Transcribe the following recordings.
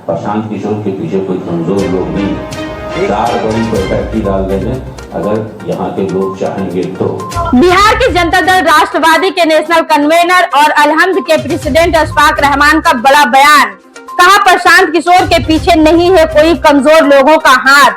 प्रशांत किशोर के पीछे कोई कमजोर लोग नहीं है। 4 बड़ी फैक्ट्री डाल देंगे अगर यहाँ के लोग चाहेंगे तो। बिहार की जनता दल राष्ट्रवादी के नेशनल कन्वेनर और अलहम्द के प्रेसिडेंट अशफाक रहमान का बड़ा बयान। कहा प्रशांत किशोर के पीछे नहीं है कोई कमजोर लोगों का हाथ,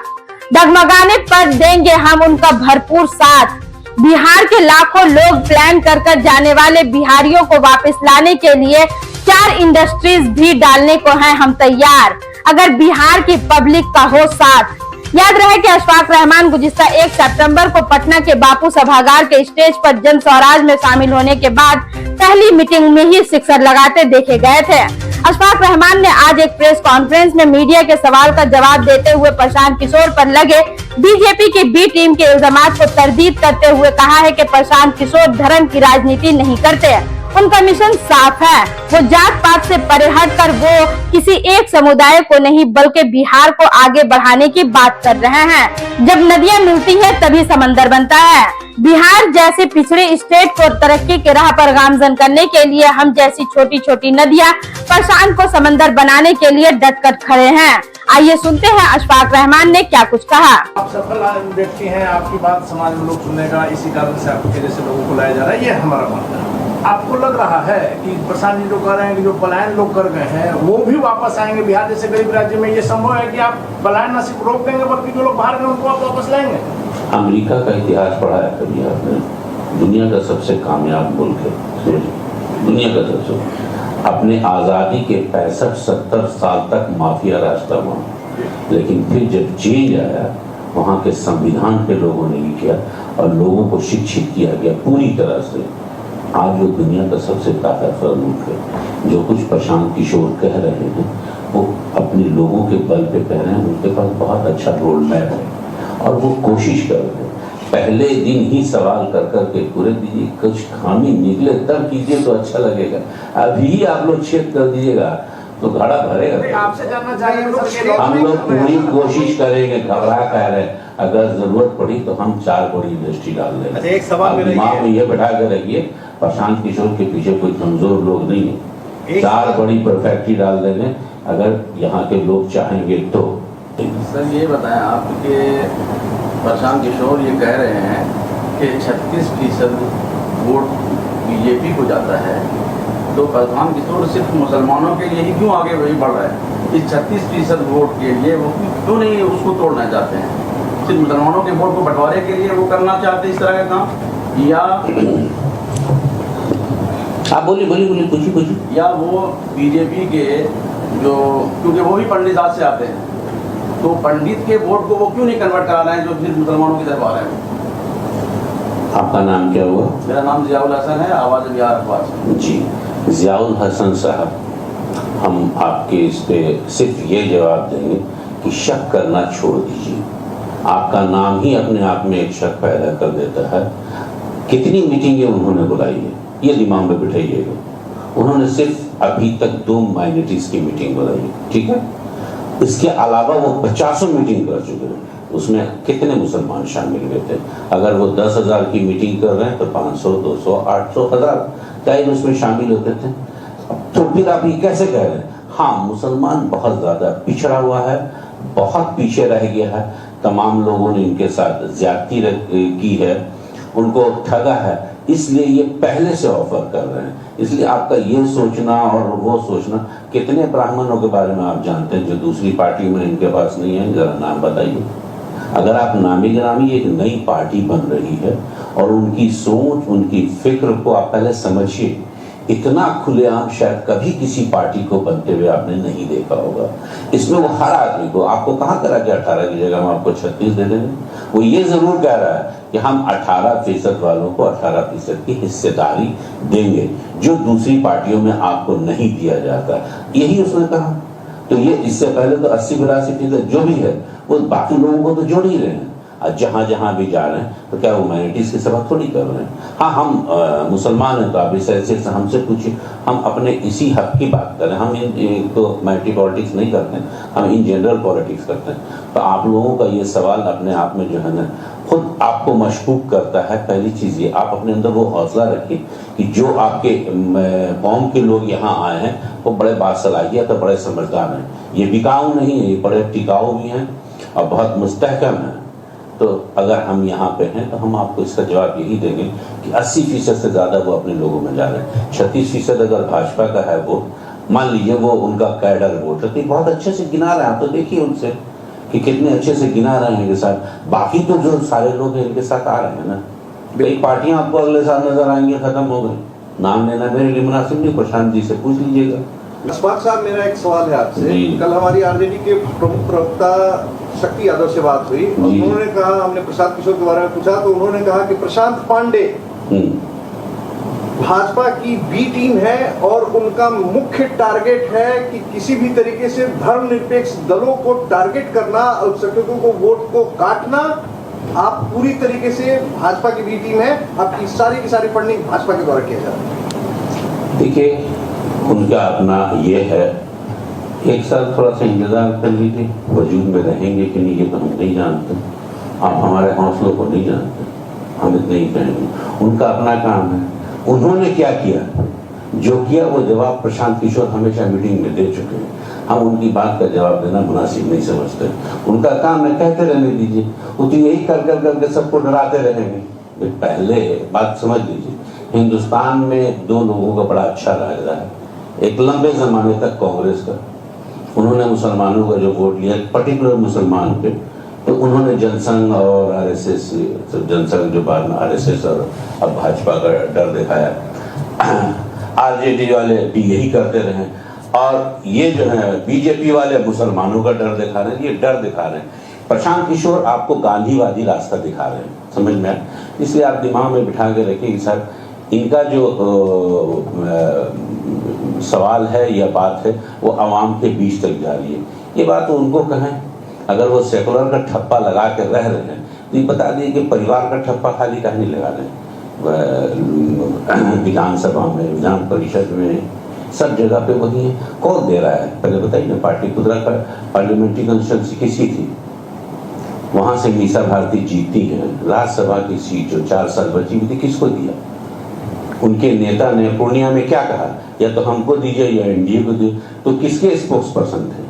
डगमगाने पर देंगे हम उनका भरपूर साथ। बिहार के लाखों लोग प्लान कर जाने वाले बिहारियों को वापस लाने के लिए 4 इंडस्ट्रीज भी डालने को हैं हम तैयार, अगर बिहार की पब्लिक का हो साथ। याद रहे कि अशफाक रहमान गुज़िश्ता 1 सितंबर को पटना के बापू सभागार के स्टेज पर जन स्वराज में शामिल होने के बाद पहली मीटिंग में ही सिक्सर लगाते देखे गए थे। अशफाक रहमान ने आज एक प्रेस कॉन्फ्रेंस में मीडिया के सवाल का जवाब देते हुए प्रशांत किशोर पर लगे बीजेपी की बी टीम के इल्जामात को तरदीद करते हुए कहा है कि प्रशांत किशोर धर्म की राजनीति नहीं करते, उनका मिशन साफ है। वो जात पात से परे हटकर वो किसी एक समुदाय को नहीं बल्कि बिहार को आगे बढ़ाने की बात कर रहे हैं। जब नदियां मिलती है तभी समंदर बनता है। बिहार जैसे पिछड़े स्टेट को तरक्की के राह पर गामजन करने के लिए हम जैसी छोटी छोटी नदियां प्रशांत को समंदर बनाने के लिए डट कर खड़े हैं। आइए सुनते हैं अशफाक रहमान ने क्या कुछ कहा। आप सफल व्यक्ति हैं, आपकी बात समाज में लोग सुनेगा, इसी कारण से आपके जैसे लोगों को लाया जा रहा है, ये हमारा मानना है। आपको लग रहा है कि प्रशांत जी जो कह रहे हैं कि जो पलायन लोग कर गए हैं वो भी वापस आएंगे बिहार जैसे गरीब राज्य में, ये संभव है कि आप पलायन न सिर्फ रोक देंगे बल्कि जो लोग बाहर गए उनको आप वापस लाएंगे? अमेरिका का इतिहास पढ़ा है कभी आपने? दुनिया का सबसे कामयाब मुल्क है, दुनिया का सबसे, अपने आज़ादी के 65-70 साल तक माफिया राज था वहाँ, लेकिन फिर जब चेंज आया वहाँ के संविधान पे लोगों ने भी किया और लोगों को शिक्षित किया गया पूरी तरह से। आज वो दुनिया का सबसे ताकतवर मुल्क है। जो कुछ प्रशांत किशोर कह रहे हैं वो अपने लोगों के बल पे कह रहे हैं, उनके पास बहुत अच्छा रोड मैप है और वो कोशिश कर रहे हैं। पहले दिन ही सवाल कर के पूरे दीजिए, कुछ खामी निकले तब कीजिए तो अच्छा लगेगा। अभी आप लोग चेक कर दीजिएगा तो घड़ा भरेगा। आपसे जानना चाहिए, हम लोग पूरी कोशिश करेंगे, घबरा कह रहे हैं, अगर जरूरत पड़ी तो हम 4 बड़ी इंडस्ट्री डाल देंगे। एक सवाल दिमाग में ये बैठा कर रखिए, प्रशांत किशोर के पीछे कोई कमजोर लोग नहीं है। 4 बड़ी फैक्ट्री डाल देंगे अगर यहाँ के लोग चाहेंगे तो। सर ये बताएं, आपके प्रशांत किशोर ये कह रहे हैं कि 36% वोट बीजेपी को जाता है, तो प्रशांत किशोर सिर्फ मुसलमानों के लिए ही क्यों आगे वही बढ़ रहा है? इस 36% वोट के लिए वो क्यों नहीं उसको तोड़ना चाहते हैं? सिर्फ मुसलमानों के वोट को बंटवारे के लिए वो करना चाहते हैं इस तरह का काम, या आप बोलिए पूछिए। या वो बीजेपी के जो, क्योंकि वो भी पंडित दास से आते हैं, तो पंडित के वोट को वो क्यों नहीं कन्वर्ट करा रहे हैं जो सिर्फ मुसलमानों की तरफ आ रहे हैं? आपका नाम क्या हुआ? मेरा नाम जियाउल हसन है, आवाज़ बिहार अखबार से। जी, जियाउल हसन साहब, हम आपके इस पे सिर्फ ये जवाब देंगे कि शक करना छोड़ दीजिए। आपका नाम ही अपने आप में एक शक पैदा कर देता है। कितनी मीटिंगें उन्होंने बुलाई है ये दिमाग में बिठाइएगा। उन्होंने सिर्फ अभी तक 2 माइनॉरिटीज की मीटिंग बुलाई है, ठीक है? इसके अलावा वो 50 मीटिंग कर चुके हैं, उसमें कितने मुसलमान शामिल हुए थे? अगर वो 10,000 की मीटिंग कर रहे हैं तो 500, 200, 800, 1000 कई उसमें शामिल होते थे। तो फिर आप ये कैसे कह रहे हैं? हाँ, मुसलमान बहुत ज्यादा पिछड़ा हुआ है, बहुत पीछे रह गया है। तमाम लोगों ने इनके साथ ज्यादती की है, उनको ठगा है, इसलिए ये पहले से ऑफर कर रहे हैं। इसलिए आपका ये सोचना और वो सोचना, कितने ब्राह्मणों के बारे में आप जानते हैं जो दूसरी पार्टी में इनके पास नहीं है? जरा नाम बताइए। अगर आप नामी गिरामी, एक नई पार्टी बन रही है और उनकी सोच, उनकी फिक्र को आप पहले समझिए। इतना खुलेआम शायद कभी किसी पार्टी को बनते हुए आपने नहीं देखा होगा। इसमें वो हर आदमी को, आपको कहाँ करा कि 18 की जगह हम आपको 36 दे देंगे? वो ये जरूर कह रहा है कि हम 18% वालों को 18% की हिस्सेदारी देंगे जो दूसरी पार्टियों में आपको नहीं दिया जाता, यही उसने कहा। तो ये इससे पहले तो 80-82% जो भी है वो बाकी लोगों को तो जोड़ ही रहे हैं। और जहाँ जहाँ भी जा रहे हैं तो क्या ह्यूमैनिटीज़ की सभा थोड़ी कर रहे हैं। हाँ, हम मुसलमान हैं तो आप इस ऐसे से हमसे पूछिए, हम अपने इसी हक की बात करें। हम इन तो मैटी पॉलिटिक्स नहीं करते हैं, हम इन जनरल पॉलिटिक्स करते हैं। तो आप लोगों का ये सवाल अपने आप में जो है ना खुद आपको मशकूक करता है। पहली चीज़ ये, आप अपने अंदर वो हौसला रखिए कि जो आपके कौम के लोग यहाँ आए हैं वो बड़े बासलाहियत और बड़े समझदार हैं। ये बिकाऊ नहीं है, ये बड़े टिकाऊ भी हैं और बहुत मुस्तहकम हैं। तो अगर हम यहाँ पे हैं तो हम आपको इसका जवाब यही देंगे कि 80% से ज़्यादा वो अपने लोगों में जा रहे हैं। 36% अगर भाजपा का है वो, मान लीजिए वो उनका कैडर वोट है, तो बहुत अच्छे से गिना रहे हैं। आप तो देखिए उनसे कि कितने अच्छे से गिना रहे हैं इनके साथ। बाकी तो जो सारे लोग हैं इनके साथ आ रहे हैं ना, कई पार्टियां आपको अगले साल नजर आएंगी, खत्म हो गई। नाम लेना मेरे लिए मुनासिब नहीं, प्रशांत जी से पूछ लीजिएगा। अशफाक साहब, मेरा एक सवाल है आपसे। जी। कल हमारी आरजेडी के प्रमुख प्रवक्ता शक्ति यादव से बात हुई और जी। उन्होंने कहा, हमने प्रशांत किशोर के बारे में पूछा तो उन्होंने कहा कि प्रशांत पांडे भाजपा की बी टीम है और उनका मुख्य टारगेट है कि किसी भी तरीके से धर्मनिरपेक्ष दलों को टारगेट करना, अल्पसंख्यकों को वोट को काटना। आप पूरी तरीके से भाजपा की बी टीम है, आपकी सारी की सारी फंडिंग भाजपा के द्वारा किया जा रहा है। देखिए, उनका अपना ये है, एक साल थोड़ा सा इंतजार कर लीजिए, वजूद में रहेंगे कि नहीं ये तो हम नहीं जानते। आप हमारे हौसलों को नहीं जानते, हम इतना ही कहेंगे। उनका अपना काम है। उन्होंने क्या किया, जो किया वो जवाब प्रशांत किशोर हमेशा मीटिंग में दे चुके हैं। हम उनकी बात का जवाब देना मुनासिब नहीं समझते। उनका काम है, कहते रहने दीजिए। वो तो यही कर कर करके सबको डराते रहेंगे। पहले बात समझ लीजिए, हिंदुस्तान में दो लोगों का बड़ा अच्छा राज रहा है। एक लंबे जमाने तक कांग्रेस का, उन्होंने मुसलमानों का जो वोट लिया, पर्टिकुलर मुसलमान पे, तो उन्होंने जनसंघ और आरएसएस, जनसंघ जो बाद में आरएसएस और अब भाजपा का डर दिखाया। आरजेडी वाले भी यही करते रहे और ये जो है बीजेपी वाले मुसलमानों का डर दिखा रहे हैं। ये डर दिखा रहे हैं। प्रशांत किशोर आपको गांधीवादी रास्ता दिखा रहे हैं, समझ में आए। इसलिए आप दिमाग में बिठा के रखिए कि सर इनका जो सवाल है या बात है वो आवाम के बीच तक जा रही है। ये बात तो उनको कहें, अगर वो सेकुलर का ठप्पा लगा के रह रहे हैं तो ये बता दिए कि परिवार का ठप्पा खाली कहीं नहीं लगा रहे हैं। विधानसभा में, विधान परिषद में, सब जगह पे वही है। कौन दे रहा है पहले बताइए ना। पाटलिपुत्रा का पार्लियामेंट्री कंस्टिट्यूंसी किसी थी, वहां से मीसा भारती जीती है। राज्यसभा की सीट जो 4 साल बची हुई थी किसको दिया? उनके नेता ने पूर्णिया में क्या कहा, या तो हमको दीजिए या एनडीए को दीजिए। तो किसके स्पोक्स पर्सन थे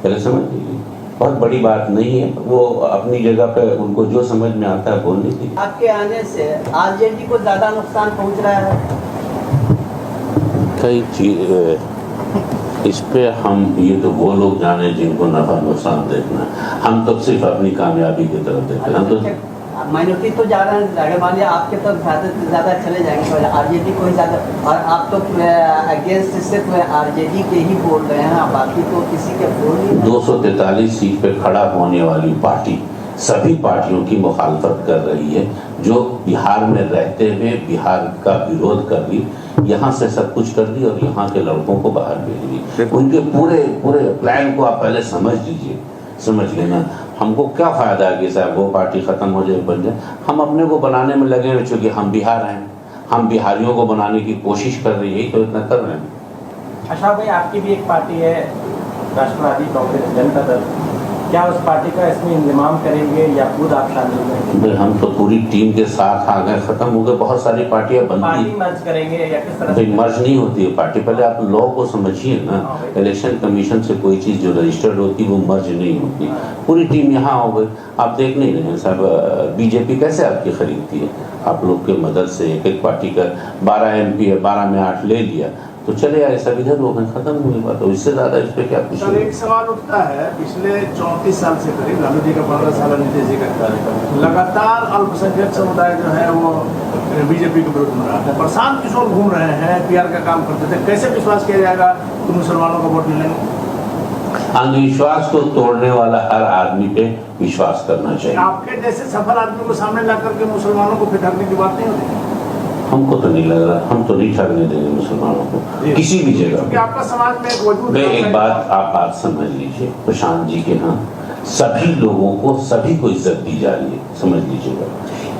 पहले समझ लीजिए। बहुत बड़ी बात नहीं है, वो अपनी जगह पे उनको जो समझ में आता है बोलने की। आपके आने से आरजेडी को ज्यादा नुकसान पहुंच रहा है। कई चीज इस पे हम, ये तो वो लोग जाने जिनको नफा नुकसान देखना, हम तो सिर्फ अपनी कामयाबी की तरफ देखते हैं। हम तो माइनॉरिटी तो जा रहा है, अगर मान लिया आपके तो ज्यादा से ज्यादा चले जाएंगे तो आरजेडी को ही ज्यादा, और आप तो अगेंस्ट सिर्फ आरजेडी के ही बोल रहे हैं, बाकी तो किसी के बोल नहीं। 243 सीट पे खड़ा होने वाली पार्टी सभी पार्टियों की मुखालफत कर रही है, जो बिहार में रहते हुए बिहार का विरोध कर रही, यहाँ से सब कुछ कर दी और यहाँ के लड़कों को बाहर भेज दी। उनके पूरे पूरे प्लान को आप पहले समझ लीजिए, समझ लेना। हमको क्या फायदा है कि साहब वो पार्टी खत्म हो जाए, बन जाए। हम अपने को बनाने में लगे हुए, चूंकि हम बिहार हैं, हम बिहारियों को बनाने की कोशिश कर रही है, तो इतना कर रहे हैं। अशफाक भाई, आपकी भी एक पार्टी है राष्ट्रवादी कांग्रेस जनता दल, क्या उस पार्टी का इसमें इंतजाम करेंगे या खुद आप शामिल होंगे? हम तो पूरी टीम के साथ आ गए, खत्म हो गए। बहुत सारी पार्टियां बनती पार्टी मर्ज करेंगे या किस तरह हैं, मर्ज नहीं होती है पार्टी। पहले आप लॉ को समझिए ना। इलेक्शन कमीशन से कोई चीज जो रजिस्टर्ड होती है वो मर्ज नहीं होती। पूरी टीम यहाँ हो गई। आप देख नहीं रहे हैं साहब, बीजेपी कैसे आपकी खरीदती है? आप लोग के मदद से एक एक पार्टी का 12 MP है, 12 में 8 ले लिया तो चले आए, सब इधर हो गए, खत्म हुई बात। तो इससे ज्यादा इस पे क्या सर, पूछें? एक सवाल उठता है, पिछले 34 साल से करीब लालू जी का 15 साल, नीतीश जी का लगातार अल्पसंख्यक समुदाय जो है वो बीजेपी के विरुद्ध में रहा है। प्रशांत किशोर घूम रहे हैं, PR का काम करते थे, कैसे विश्वास किया जाएगा कि मुसलमानों को वोट मिलेंगे? अंधविश्वास को तोड़ने वाला हर आदमी पे विश्वास करना चाहिए। आपके जैसे सफल आदमी को सामने ला करके मुसलमानों को फिटकने की बात नहीं होती? हमको तो नहीं लग रहा, हम तो नहीं ठगने देंगे मुसलमानों को किसी भी जगह। क्योंकि आपका समाज में एक वजूद मैं एक बात, आप बात समझ लीजिए, प्रशांत जी के यहाँ सभी लोगों को, सभी को इज्जत दी जा रही है, समझ लीजिएगा।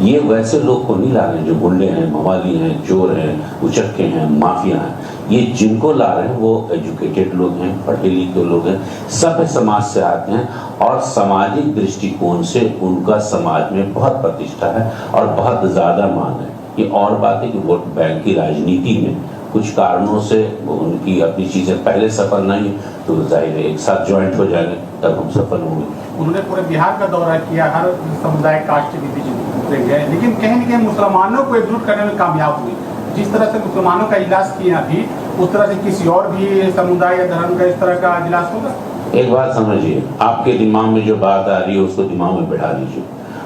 ये वैसे लोग को नहीं ला रहे हैं जो गुंडे हैं, मवाली हैं, चोर हैं, उचक्के हैं, माफिया हैं। ये जिनको ला रहे हैं वो एजुकेटेड लोग हैं, पढ़े लिखे लोग हैं, सभ्य समाज से आते हैं और सामाजिक दृष्टिकोण से उनका समाज में बहुत प्रतिष्ठा है और बहुत ज़्यादा मान है। ये और बात है कि वोट बैंक की राजनीति में कुछ कारणों से उनकी अपनी चीज़ें पहले सफल नहीं, तो जाहिर है एक साथ ज्वाइंट हो जाएंगे तब हम सफल होंगे। उन्होंने पूरे बिहार का दौरा किया, हर समुदाय कास्ट के बीच गए, लेकिन कहीं न कहीं मुसलमानों को एकजुट करने में कामयाब हुई। जिस तरह से मुसलमानों का इजलास किया अभी, उस तरह से किसी और भी समुदाय या धर्म का इस तरह का इजलास होगा? एक बात समझिए, आपके दिमाग में जो बात आ रही है उसको दिमाग में बैठा लीजिए।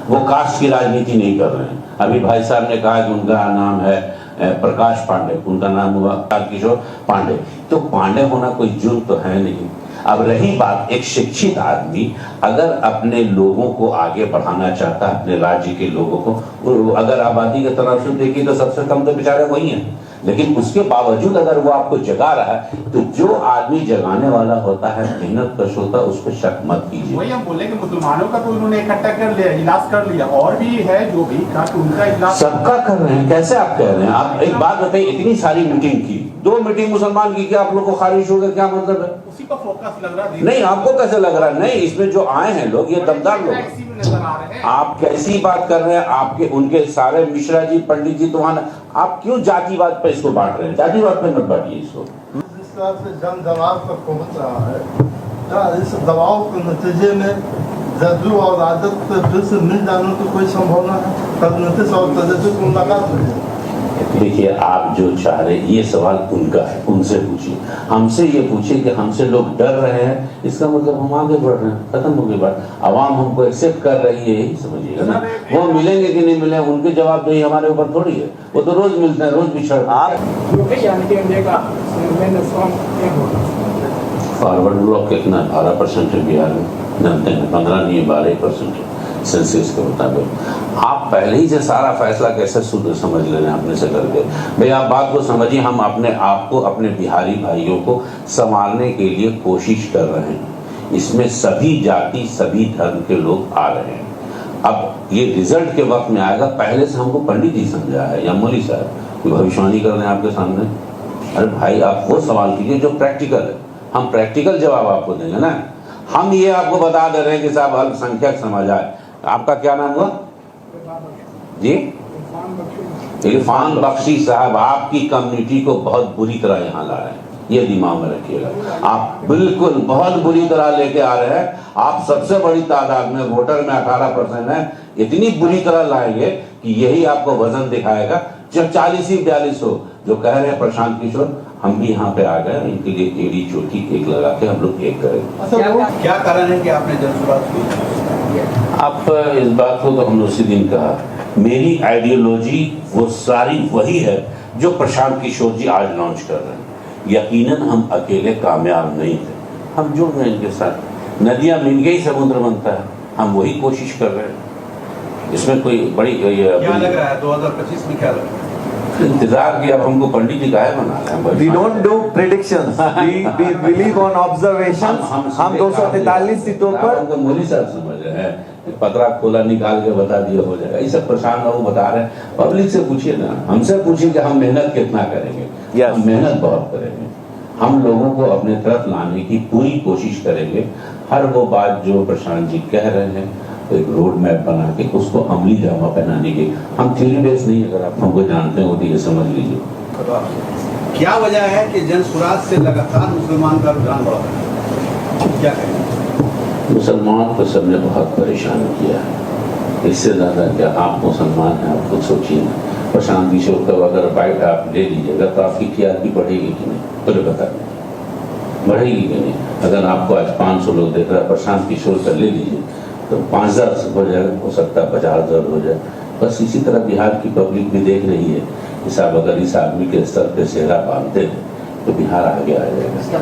वो कास्ट की राजनीति नहीं कर रहे हैं। अभी भाई साहब ने कहा कि उनका नाम है प्रकाश पांडे, उनका नाम हुआ किशोर पांडे। तो पांडे होना कोई जुर्म तो है नहीं। अब रही बात, एक शिक्षित आदमी अगर अपने लोगों को आगे बढ़ाना चाहता है, अपने राज्य के लोगों को, अगर आबादी की तरफ से देखिए तो सबसे कम तो बेचारे वही हैं, लेकिन उसके बावजूद अगर वो आपको जगा रहा है तो जो आदमी जगाने वाला होता है, मेहनत कश होता है, उस पर शक मत कीजिए। वही हम बोले कि मुसलमानों का तो उन्होंने इकट्ठा कर लिया, इजलास कर लिया, और भी है जो भी कहा कि उनका इजलास सबका कर रहे हैं। कैसे आप कह रहे हैं? आप एक बात बताइए, इतनी सारी मीटिंग की, 2 मीटिंग मुसलमान की, क्या आप लोग को खारिज हो गया? क्या मतलब है? उसी पर फोकस लग रहा है। नहीं, आपको कैसे लग रहा है? नहीं, इसमें जो आए हैं लोग ये दमदार लोग हैं। नजर आ रहे हैं। आप कैसी बात कर रहे हैं? आपके उनके सारे मिश्रा जी, पंडित जी, तो आप क्यों जातिवाद पे इसको बांट रहे हैं? जातिवाद पे मत बांटिए इसको। जिस तरह से जन दबाव तक पहुंच रहा है, क्या इस दबाव के नतीजे में जदयू और राजद से फिर से मिल जाने की कोई संभावना है? कल नीतीश और तेजस्वी को मुलाकात हुई है। देखिए, आप जो चाह रहे ये सवाल उनका है, उनसे पूछिए। हमसे ये पूछिए कि हमसे लोग डर रहे हैं, इसका मतलब हम आगे बढ़ रहे हैं, खत्म हो गई बात। आवाम हमको एक्सेप्ट कर रही है, यही समझिएगा ना। वो मिलेंगे कि नहीं मिले, उनके जवाब तो हमारे ऊपर थोड़ी है। वो तो रोज मिलते हैं, रोज बिछड़। फॉरवर्ड ब्लॉक कितना? 12% है बिहार में, जानते हैं? 15 नहीं, 12% है सेंसस के मुताबिक। आप पहले ही से सारा फैसला कैसे शुद्ध समझ ले रहे हैं अपने से करके? भाई आप बात को समझिए। हम अपने आप को, अपने बिहारी भाइयों को संभालने के लिए कोशिश कर रहे हैं। इसमें सभी जाति, सभी धर्म के लोग आ रहे हैं। अब ये रिजल्ट के वक्त में आएगा। पहले से हमको पंडित जी समझा है या मौलवी साहब कोई भविष्यवाणी कर रहे हैं आपके सामने। अरे भाई, आप वो सवाल कीजिए जो प्रैक्टिकल है, हम प्रैक्टिकल जवाब आपको देंगे ना। हम ये आपको बता दे रहे हैं कि साहब अल्पसंख्यक समाज है। आपका क्या नाम हुआ जी? इरफान बख्शी साहब आपकी कम्युनिटी को बहुत बुरी तरह यहाँ ला रहे हैं, ये दिमाग में रखिएगा। आप बिल्कुल बहुत बुरी तरह लेके आ रहे हैं। आप सबसे बड़ी तादाद में, वोटर में 18% है, इतनी बुरी तरह लाएंगे कि यही आपको वजन दिखाएगा। जब 40 ही 42 हो, जो कह रहे हैं प्रशांत किशोर, हम भी यहाँ पे आ गए, इनके लिए एड़ी चोटी एक लगा के हम लोग एक करेंगे। क्या कारण है कि आपने जनसुराज की? आप इस बात को तो हमने उसी दिन कहा, मेरी आइडियोलॉजी वो सारी वही है जो प्रशांत किशोर जी आज लॉन्च कर रहे हैं। यकीनन हम अकेले कामयाब नहीं थे, हम जुड़ गए इनके साथ। नदियां मिल गई, समुद्र बनता है। हम वही कोशिश कर रहे हैं। इसमें कोई बड़ी क्या लग रहा है 2025 में क्या लग रहा है? इंतजार किया। अब हमको पंडित जी काहे बना रहे हैं? We don't do predictions. We believe on observations. हम 243 सीटों पर हमको मौलवी साहब समझ रहे हैं, पतरा खोला निकाल के बता दिया हो जाएगा। ये सब प्रशांत बाबू बता रहे हैं। पब्लिक से पूछिए ना, हमसे पूछिए कि हम मेहनत कितना करेंगे। हम मेहनत बहुत करेंगे। हम लोगों को अपने तरफ लाने की पूरी कोशिश करेंगे। हर वो बात जो प्रशांत जी कह रहे हैं, एक रोड मैप बना के उसको अमली जामा पहनाने की। हम थ्योरी बेस नहीं, अगर आप हमको जानते हो तो ये समझ लीजिए। क्या वजह है कि जनसुराज से लगातार मुसलमान का रुझान बढ़ रहा है? क्या कहेंगे? मुसलमान को सबने बहुत परेशान किया है। इससे ज़्यादा क्या, आप मुसलमान हैं, आप खुद सोचिए ना। प्रशांत किशोर का अगर बाइट आप ले लीजिएगा तो आपकी टीआरपी बढ़ेगी कि नहीं? तो बता बढ़ेगी कि नहीं? अगर आपको आज 500 लोग देख रहा है, प्रशांत किशोर का ले लीजिए तो 5000 हो जाएगा, हो सकता है 50,000 हो जाए। बस इसी तरह बिहार की पब्लिक भी देख रही है कि साहब अगर इस आदमी के स्तर पे सेहरा बांधते हैं तो बिहार आगे आ जाएगा।